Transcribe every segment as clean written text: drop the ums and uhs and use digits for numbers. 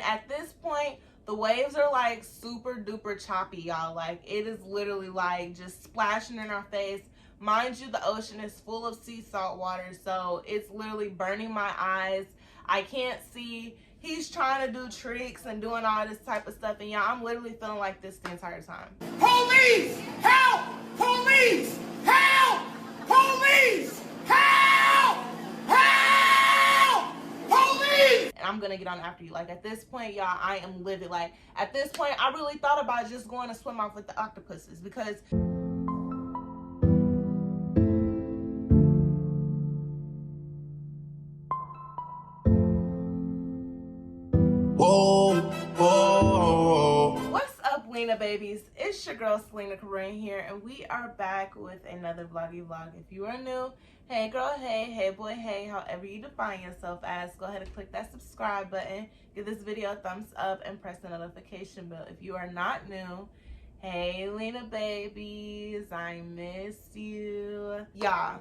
at this point, the waves are like super duper choppy, y'all. Like, it is literally like just splashing in our face. Mind you, the ocean is full of sea salt water, so it's literally burning my eyes. I can't see. He's trying to do tricks and doing all this type of stuff, and y'all, I'm literally feeling like this the entire time. Police! Help! Police! Help! Police! Help! Help! Police! And I'm gonna get on after you. Like, at this point, y'all, I am livid. Like, at this point, I really thought about just going to swim off with the octopuses, because whoa, whoa. What's up, Lena babies? It's your girl Selena Coren here, and we are back with another vloggy vlog. If you are new, hey girl, hey boy, hey, however you define yourself as, go ahead and click that subscribe button, give this video a thumbs up, and press the notification bell. If you are not new, hey Lena babies, I miss you. Y'all,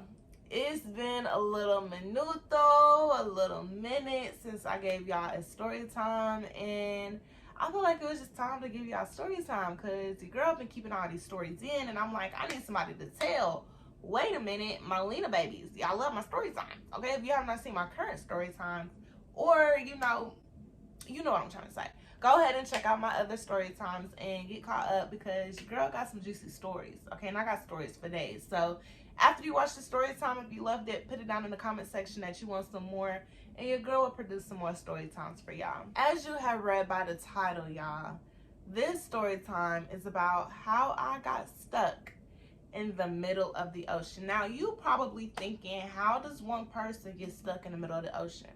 it's been a little minuto, a little minute since I gave y'all a story time, and I feel like it was just time to give y'all story time, because your girl been keeping all these stories in, and I'm like, I need somebody to tell. Wait a minute, my Lena babies, y'all love my story times, okay? If you have not seen my current story times, or you know what I'm trying to say, go ahead and check out my other story times and get caught up, because your girl got some juicy stories, okay? And I got stories for days. So after you watch the story time, if you loved it, put it down in the comment section that you want some more, and your girl will produce some more story times for y'all. As you have read by the title, y'all, this story time is about how I got stuck in the middle of the ocean. Now, you probably thinking, how does one person get stuck in the middle of the ocean?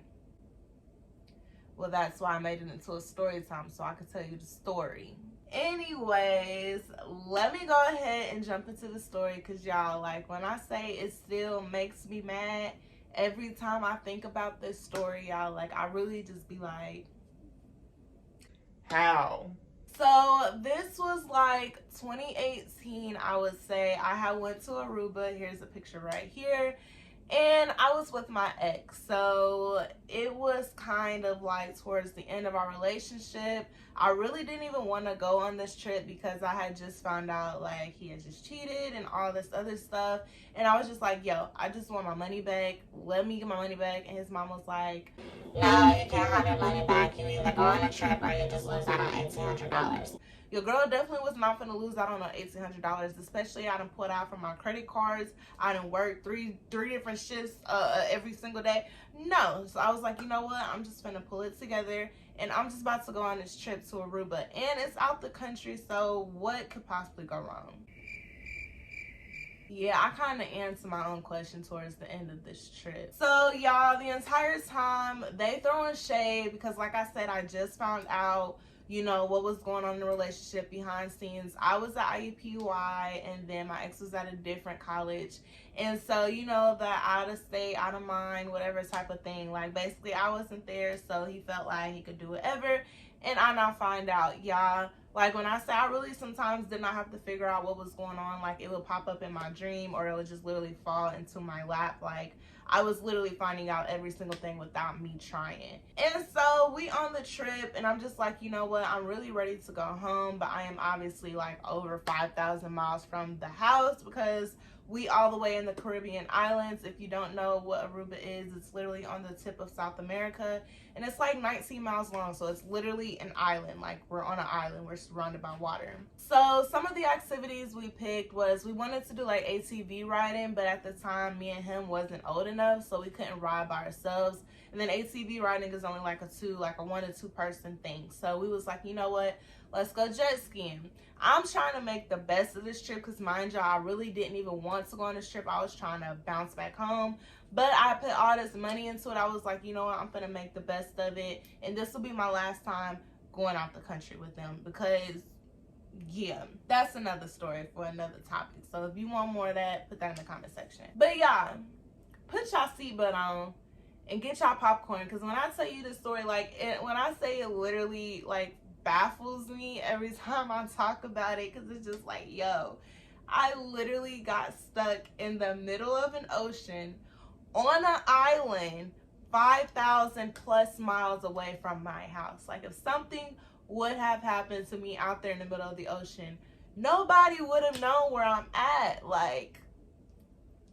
Well, that's why I made it into a story time, so I could tell you the story. Anyways, let me go ahead and jump into the story, because y'all, like, when I say it still makes me mad every time I think about this story, y'all, like, I really just be like, how? So this was like 2018, I would say. I had went to Aruba. Here's a picture right here. And I was with my ex, so it was kind of like towards the end of our relationship. I really didn't even want to go on this trip, because I had just found out like he had just cheated and all this other stuff. And I was just like, yo, I just want my money back. Let me get my money back. And his mom was like, no, you can't have your money back. You either go on a trip or you just lose out on $1,800. Your girl definitely was not gonna lose out on $1,800, especially I done put out from my credit cards. I done worked three different shifts every single day. No, so I was like, you know what? I'm just gonna pull it together, and I'm just about to go on this trip to Aruba, and it's out the country, so what could possibly go wrong? Yeah, I kind of answered my own question towards the end of this trip. So, y'all, the entire time, they throwing shade, because like I said, I just found out, you know, what was going on in the relationship behind scenes. I was at IUPUI, and then my ex was at a different college. And so, you know, that out of state, out of mind, whatever type of thing. Like, basically, I wasn't there, so he felt like he could do whatever. And I now find out, y'all, like, when I say I really sometimes did not have to figure out what was going on, like, it would pop up in my dream, or it would just literally fall into my lap. Like, I was literally finding out every single thing without me trying. And so we on the trip, and I'm just like, you know what, I'm really ready to go home, but I am obviously like over 5,000 miles from the house, because we all the way in the Caribbean islands. If you don't know what Aruba is, it's literally on the tip of South America, and it's like 19 miles long, so it's literally an island. Like, we're on an island, we're surrounded by water. So some of the activities we picked was, we wanted to do like ATV riding, but at the time me and him wasn't old enough, so we couldn't ride by ourselves. And then ATV riding is only like a 1 to 2 person thing. So we was like, you know what, let's go jet skiing. I'm trying to make the best of this trip, because mind you, I really didn't even want to go on this trip. I was trying to bounce back home, but I put all this money into it. I was like, you know what, I'm gonna make the best of it, and this will be my last time going out the country with them, because yeah, that's another story for another topic. So if you want more of that, put that in the comment section. But y'all, put y'all seatbelt on and get y'all popcorn, because when I tell you this story, like, when I say it literally like baffles me every time I talk about it, because it's just like, yo, I literally got stuck in the middle of an ocean on an island 5,000 plus miles away from my house. Like, if something would have happened to me out there in the middle of the ocean, nobody would have known where I'm at. Like,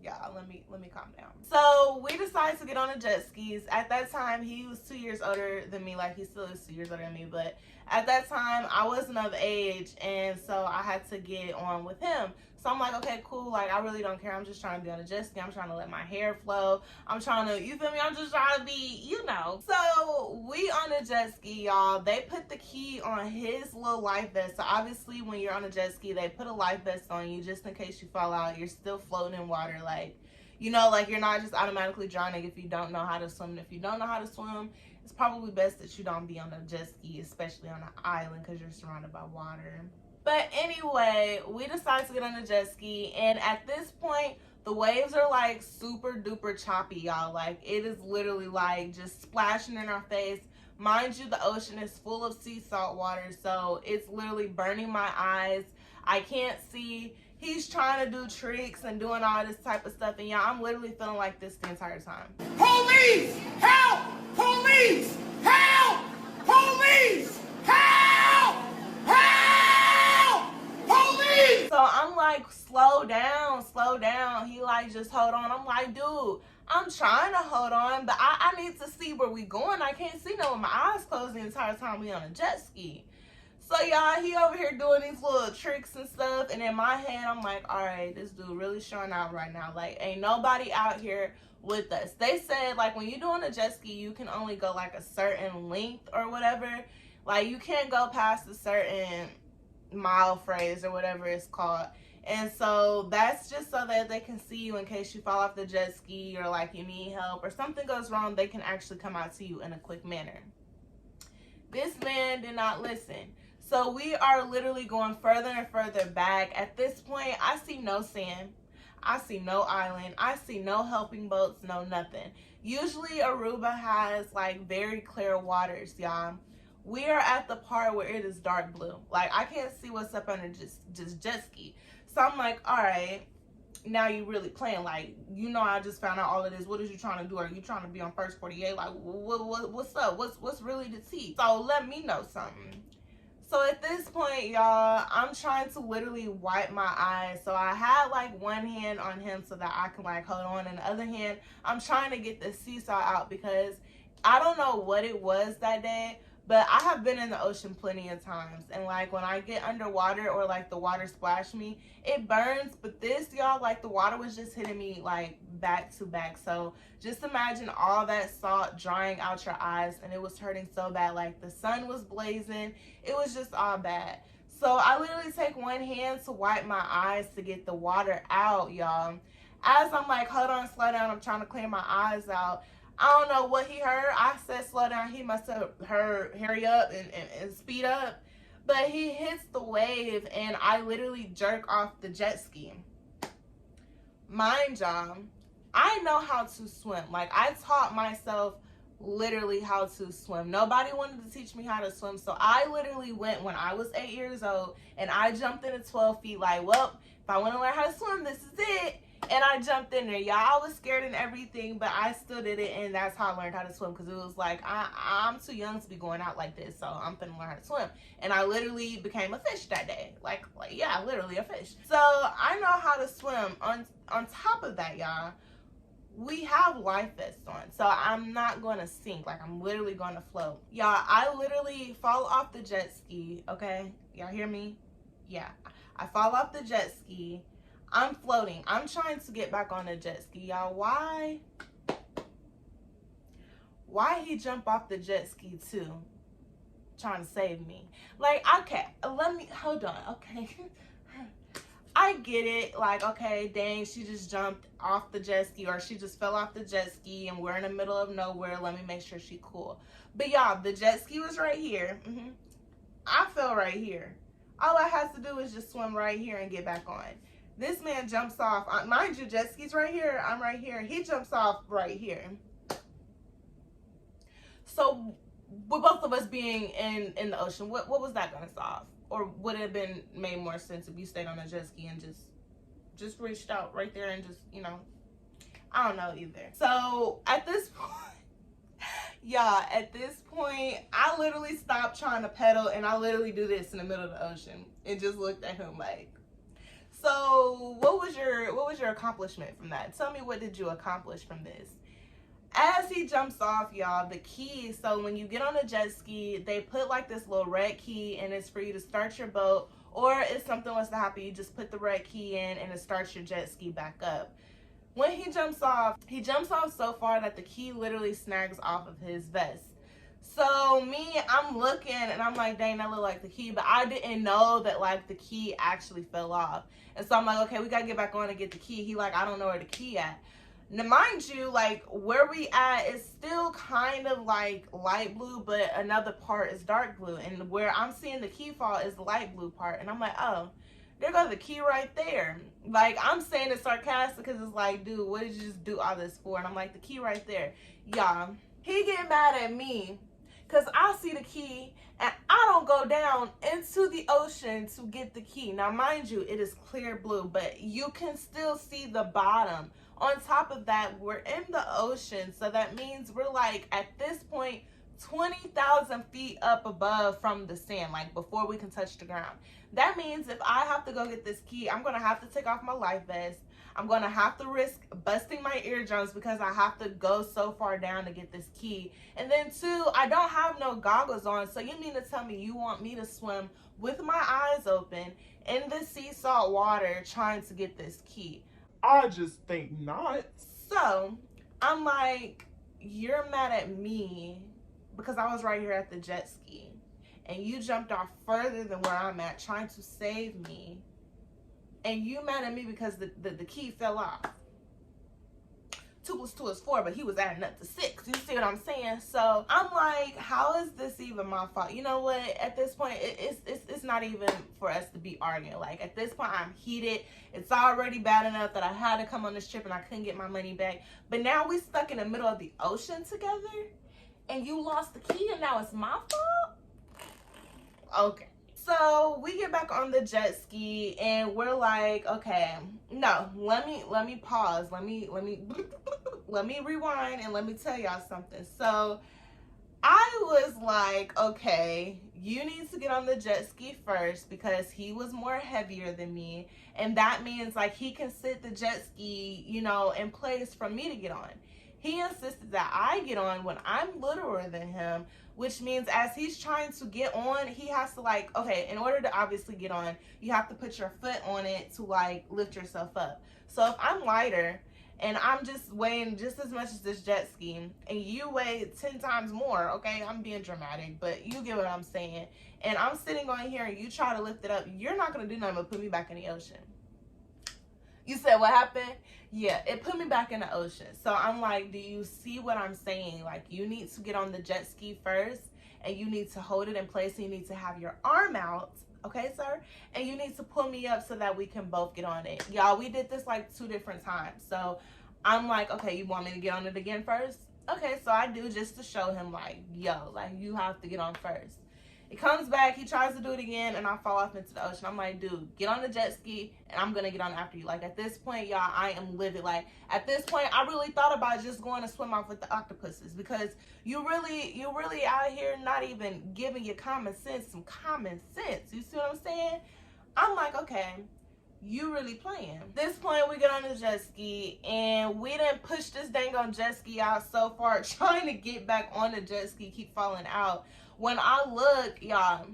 yeah, let me calm down. So we decided to get on the jet skis. At that time, he was 2 years older than me. Like, he still is 2 years older than me, but at that time I wasn't of age, and so I had to get on with him. So I'm like, okay, cool, like, I really don't care. I'm just trying to be on a jet ski. I'm trying to let my hair flow. I'm trying to, you feel me? I'm just trying to be, you know. So we on a jet ski, y'all. They put the key on his little life vest. So obviously when you're on a jet ski, they put a life vest on you just in case you fall out. You're still floating in water, like, you know, like, you're not just automatically drowning if you don't know how to swim. And if you don't know how to swim, it's probably best that you don't be on a jet ski, especially on an island, because you're surrounded by water. But anyway, we decided to get on a jet ski, and at this point, the waves are like super duper choppy, y'all. Like, it is literally like just splashing in our face. Mind you, the ocean is full of sea salt water, so it's literally burning my eyes. I can't see. He's trying to do tricks and doing all this type of stuff, and y'all, I'm literally feeling like this the entire time. Police! Help! Police! Help! Police! Help! Help! Police! So I'm like, slow down, slow down. He like, just hold on. I'm like, dude, I'm trying to hold on, but I need to see where we going. I can't see no with my eyes closed the entire time we on a jet ski. So y'all, he over here doing these little tricks and stuff, and in my head, I'm like, all right, this dude really showing out right now. Like, ain't nobody out here with us. They said, like, when you're doing a jet ski, you can only go like a certain length or whatever. Like, you can't go past a certain mile phrase or whatever it's called. And so that's just so that they can see you in case you fall off the jet ski, or like you need help or something goes wrong, they can actually come out to you in a quick manner. This man did not listen. So we are literally going further and further back. At this point, I see no sand. I see no island. I see no helping boats, no nothing. Usually Aruba has like very clear waters, y'all. We are at the part where it is dark blue. Like, I can't see what's up under just jet ski. So I'm like, all right, now you really playing. Like, you know, I just found out all of this. What is you trying to do? Are you trying to be on First 48? Like, what's up? What's really the tea? So let me know something. So at this point, y'all, I'm trying to literally wipe my eyes. So I had like one hand on him so that I can like hold on, and the other hand, I'm trying to get the seesaw out, because I don't know what it was that day, but I have been in the ocean plenty of times, and like when I get underwater or like the water splash me, it burns. But this, y'all, like the water was just hitting me like back to back. So just imagine all that salt drying out your eyes, and it was hurting so bad. Like, the sun was blazing. It was just all bad. So I literally take one hand to wipe my eyes to get the water out, y'all. As I'm like, hold on, slow down, I'm trying to clear my eyes out, I don't know what he heard. I said slow down. He must have heard hurry up and speed up. But he hits the wave, and I literally jerk off the jet ski. Mind y'all, I know how to swim. Like, I taught myself literally how to swim. Nobody wanted to teach me how to swim. So I literally went when I was 8 years old, and I jumped into 12 feet like, well, if I want to learn how to swim, this is it. And I jumped in there, y'all. I was scared and everything, but I still did it, and that's how I learned how to swim, because it was like, I'm too young to be going out like this, so I'm finna learn how to swim. And I literally became a fish that day. Like yeah, literally a fish. So I know how to swim. On top of that, y'all, we have life vests on, so I'm not going to sink. Like, I'm literally going to float. Y'all, I literally fall off the jet ski, okay? Y'all hear me? Yeah. I fall off the jet ski. I'm floating. I'm trying to get back on the jet ski, y'all. Why he jump off the jet ski too? Trying to save me. Like, okay, let me, hold on, okay. I get it. Like, okay, dang, she just jumped off the jet ski, or she just fell off the jet ski, and we're in the middle of nowhere. Let me make sure she cool. But y'all, the jet ski was right here. I fell right here. All I had to do is just swim right here and get back on. This man jumps off. Mind you, jet ski's right here. I'm right here. He jumps off right here. So, with both of us being in the ocean, what was that going to solve? Or would it have been made more sense if you stayed on a jet ski and just reached out right there and just, you know, I don't know either. So, at this point, Y'all, at this point, I literally stopped trying to pedal and I literally do this in the middle of the ocean and just looked at him like. So what was your accomplishment from that? Tell me, what did you accomplish from this? As he jumps off, y'all, the key, so when you get on a jet ski, they put like this little red key and it's for you to start your boat, or if something was to happen, you just put the red key in and it starts your jet ski back up. When he jumps off so far that the key literally snags off of his vest. So me, I'm looking and I'm like, dang, that look like the key, but I didn't know that like the key actually fell off. And so I'm like, okay, we gotta get back on and get the key. He like, I don't know where the key at. Now, mind you, like where we at is still kind of like light blue, but another part is dark blue. And where I'm seeing the key fall is the light blue part. And I'm like, oh, there goes the key right there. Like, I'm saying it sarcastic because it's like, dude, what did you just do all this for? And I'm like, the key right there. Y'all, he get mad at me because I see the key and I don't go down into the ocean to get the key. Now, mind you, it is clear blue, but you can still see the bottom. On top of that, we're in the ocean, so that means we're like, at this point, 20,000 feet up above from the sand, like before we can touch the ground. That means if I have to go get this key, I'm gonna have to take off my life vest. I'm gonna have to risk busting my eardrums because I have to go so far down to get this key. And then two, I don't have no goggles on, so you mean to tell me you want me to swim with my eyes open in the sea salt water trying to get this key? I just think not. So I'm like, you're mad at me because I was right here at the jet ski and you jumped off further than where I'm at trying to save me, and you mad at me because the key fell off. 2 + 2 is 4, but he was adding up to 6. You see what I'm saying? So I'm like, how is this even my fault? You know what? At this point, it's not even for us to be arguing. Like, at this point, I'm heated. It's already bad enough that I had to come on this trip and I couldn't get my money back. But now we stuck in the middle of the ocean together, and you lost the key, and now it's my fault? Okay. So we get back on the jet ski and we're like, okay, no, let me pause. Let me rewind and let me tell y'all something. So I was like, okay, you need to get on the jet ski first because he was more heavier than me. And that means like he can sit the jet ski, you know, in place for me to get on. He insisted that I get on when I'm littler than him, which means as he's trying to get on, he has to like, okay, in order to obviously get on, you have to put your foot on it to like lift yourself up. So if I'm lighter and I'm just weighing just as much as this jet ski and you weigh 10 times more, okay, I'm being dramatic, but you get what I'm saying, and I'm sitting on here and you try to lift it up, you're not going to do nothing but put me back in the ocean. You said what happened? Yeah, it put me back in the ocean. So I'm like, do you see what I'm saying? Like, you need to get on the jet ski first and you need to hold it in place and you need to have your arm out, okay, sir? And you need to pull me up so that we can both get on it. Y'all, we did this like 2 different times. So I'm like, okay, you want me to get on it again first? Okay, so I do, just to show him like, yo, like you have to get on first. It comes back, he tries to do it again, and I fall off into the ocean. I'm like, dude, get on the jet ski, and I'm gonna get on after you. Like, at this point, y'all, I am livid. Like, at this point, I really thought about just going to swim off with the octopuses because you really out here not even giving your common sense some common sense. You see what I'm saying? I'm like, okay, you really playing. At this point, we get on the jet ski, and we didn't push this dang on jet ski out so far, trying to get back on the jet ski, keep falling out. When I look, y'all,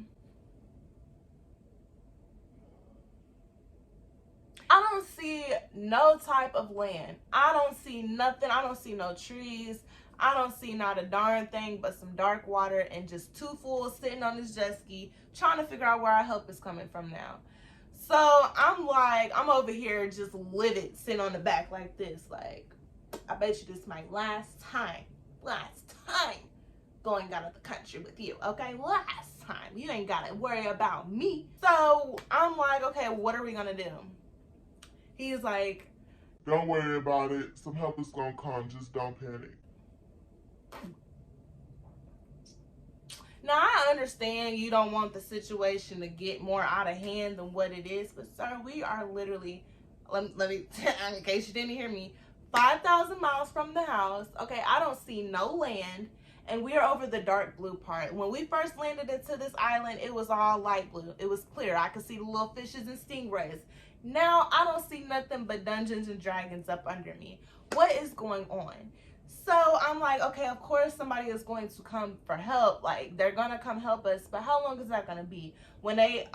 I don't see no type of land. I don't see nothing. I don't see no trees. I don't see not a darn thing but some dark water and just 2 fools sitting on this jet ski trying to figure out where our help is coming from now. So I'm like, I'm over here just livid, sitting on the back like this. Like, I bet you this is my last time going out of the country with you, okay? Last time. You ain't gotta worry about me. So I'm like, okay, what are we gonna do? He's like, Don't worry about it. Some help is gonna come. Just don't panic. now I understand you don't want the situation to get more out of hand than what it is, but sir, we are literally, let me in case you didn't hear me, 5,000 miles from the house. Okay, I don't see no land. and we are over the dark blue part. When we first landed into this island, it was all light blue. It was clear. I could see the little fishes and stingrays. Now I don't see nothing but Dungeons and Dragons up under me. What is going on? So I'm like, okay, of course somebody is going to come for help. Like, they're gonna come help us, but how long is that gonna be? When they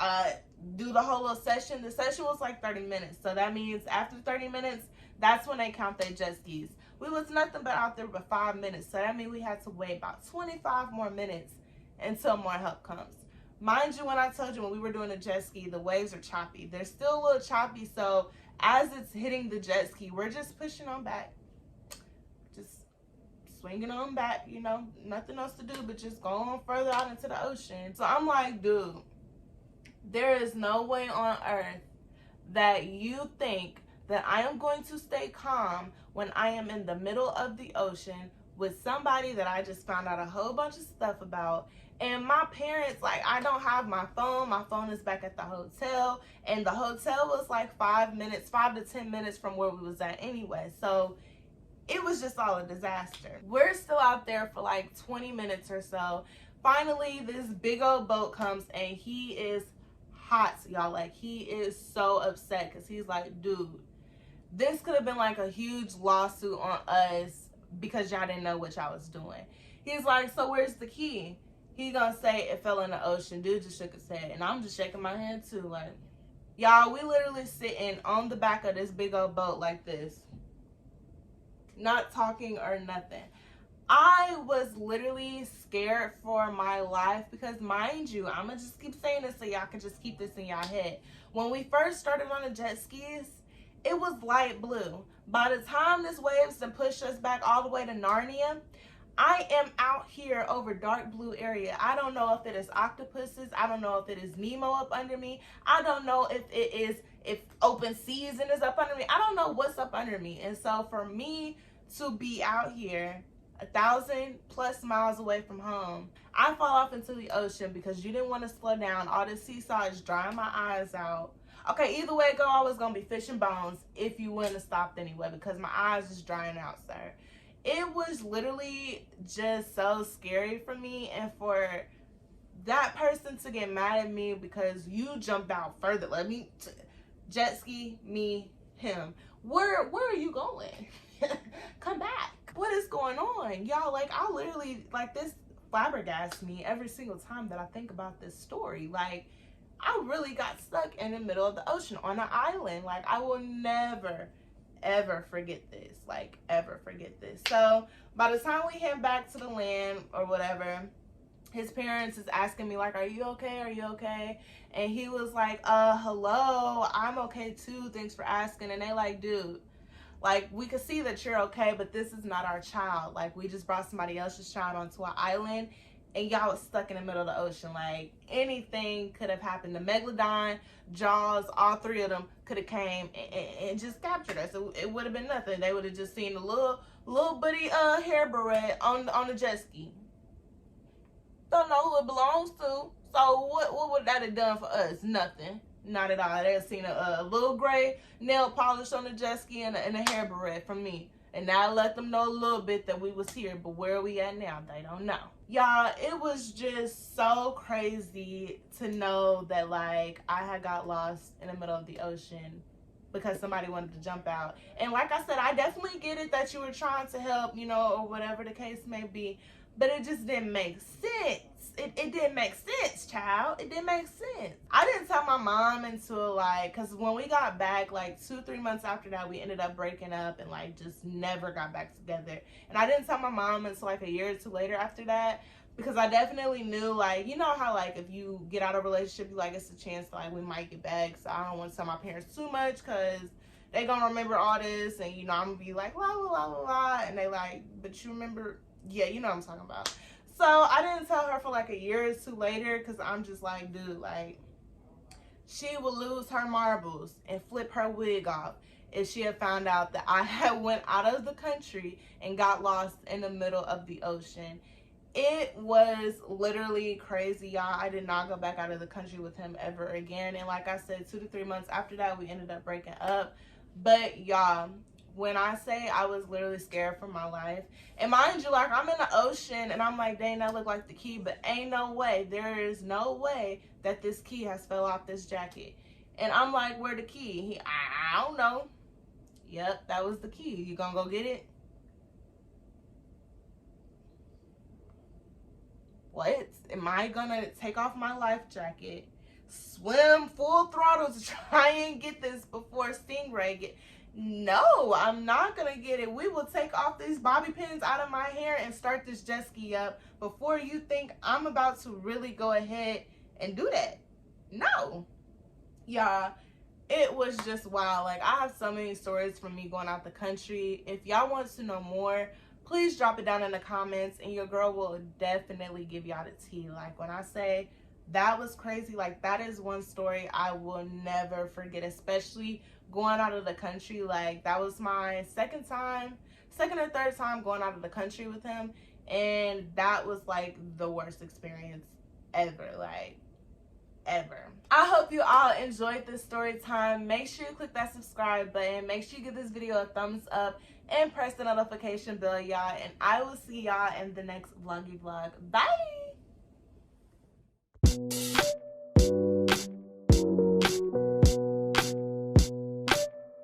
do the whole little session, the session was like 30 minutes. So that means after 30 minutes, that's when they count their jet skis. We was nothing but out there for 5 minutes. So that means we had to wait about 25 more minutes until more help comes. Mind you, when I told you when we were doing a jet ski, the waves are choppy. They're still a little choppy. So as it's hitting the jet ski, we're just pushing on back. Just swinging on back, you know, nothing else to do but just go on further out into the ocean. So I'm like, dude, there is no way on earth that you think that I am going to stay calm when I am in the middle of the ocean with somebody that I just found out a whole bunch of stuff about. And my parents, like, I don't have my phone. My phone is back at the hotel. And the hotel was like 5 to 10 minutes from where we was at anyway. So it was just all a disaster. We're still out there for like 20 minutes or so. Finally, this big old boat comes and he is hot, y'all. Like, he is so upset because he's like, dude, this could have been like a huge lawsuit on us because y'all didn't know what y'all was doing. He's like, so where's the key? He gonna say it fell in the ocean. Dude just shook his head. And I'm just shaking my head too. Like, y'all, we literally sitting on the back of this big old boat like this. Not talking or nothing. I was literally scared for my life because, mind you, I'm gonna just keep saying this so y'all can just keep this in y'all head. When we first started on the jet skis, it was light blue. By the time this waves done pushed us back all the way to Narnia, I am out here over dark blue area. I don't know if it is octopuses. I don't know if it is Nemo up under me. I don't know if open season is up under me. I don't know what's up under me. And so for me to be out here 1,000+ miles away from home, I fall off into the ocean because you didn't want to slow down. All this seesaw is drying my eyes out. Okay, either way it go, I was going to be fish and bones if you wouldn't have stopped anyway because my eyes is drying out, sir. It was literally just so scary for me, and for that person to get mad at me because you jumped out further. Let me jet ski, me, him. Where are you going? Come back. What is going on? Y'all, like, I literally, like, this flabbergasts me every single time that I think about this story. Like, I really got stuck in the middle of the ocean on an island. Like, I will never ever forget this. Like, ever forget this. So by the time we head back to the land or whatever, his parents is asking me like, are you okay? Are you okay? And he was like, hello, I'm okay too, thanks for asking. And they like, dude, like, we could see that you're okay, but this is not our child. Like, we just brought somebody else's child onto an island and y'all was stuck in the middle of the ocean. Like, anything could have happened. The Megalodon, Jaws, all three of them could have came and just captured us. It would have been nothing. They would have just seen a little bitty hair beret on the jet ski. Don't know who it belongs to. So what would that have done for us? Nothing. Not at all. They have seen a little gray nail polish on the jet ski and a hair beret from me. And now I let them know a little bit that we was here, but where are we at now? They don't know. Y'all, it was just so crazy to know that, like, I had got lost in the middle of the ocean because somebody wanted to jump out. And like I said, I definitely get it that you were trying to help, you know, or whatever the case may be, but it just didn't make sense. It didn't make sense, child. It didn't make sense. I didn't tell my mom until, like, because when we got back, like, 2-3 months after that, we ended up breaking up and, like, just never got back together. And I didn't tell my mom until, like, a year or two later after that, because I definitely knew, like, you know how, like, if you get out of a relationship, you, like, it's a chance, like, we might get back. So I don't want to tell my parents too much because they going to remember all this. And, you know, I'm going to be like, la, la, la, la, la. And they like, but you remember, yeah, you know what I'm talking about. So I didn't tell her for like a year or two later because I'm just like, dude, like, she would lose her marbles and flip her wig off if she had found out that I had went out of the country and got lost in the middle of the ocean. It was literally crazy, y'all. I did not go back out of the country with him ever again. And like I said, 2 to 3 months after that, we ended up breaking up. But y'all, when I say I was literally scared for my life. And mind you, like, I'm in the ocean and I'm like, dang, that look like the key, but ain't no way, there is no way that this key has fell off this jacket. And I'm like, where the key? I don't know. Yep, that was the key. You gonna go get it? What? Am I gonna take off my life jacket, swim full throttle to try and get this before Stingray get? No, I'm not gonna get it. We will take off these bobby pins out of my hair and start this jet ski up before you think I'm about to really go ahead and do that. No. Y'all, it was just wild. Like, I have so many stories from me going out the country. If y'all want to know more, please drop it down in the comments and your girl will definitely give y'all the tea. Like, when I say that was crazy, like, that is one story I will never forget, especially going out of the country. Like, that was my second or third time going out of the country with him, and that was like the worst experience ever, like, ever. I hope you all enjoyed this story time. Make sure you click that subscribe button, make sure you give this video a thumbs up, and press the notification bell, y'all, and I will see y'all in the next vloggy vlog. Bye.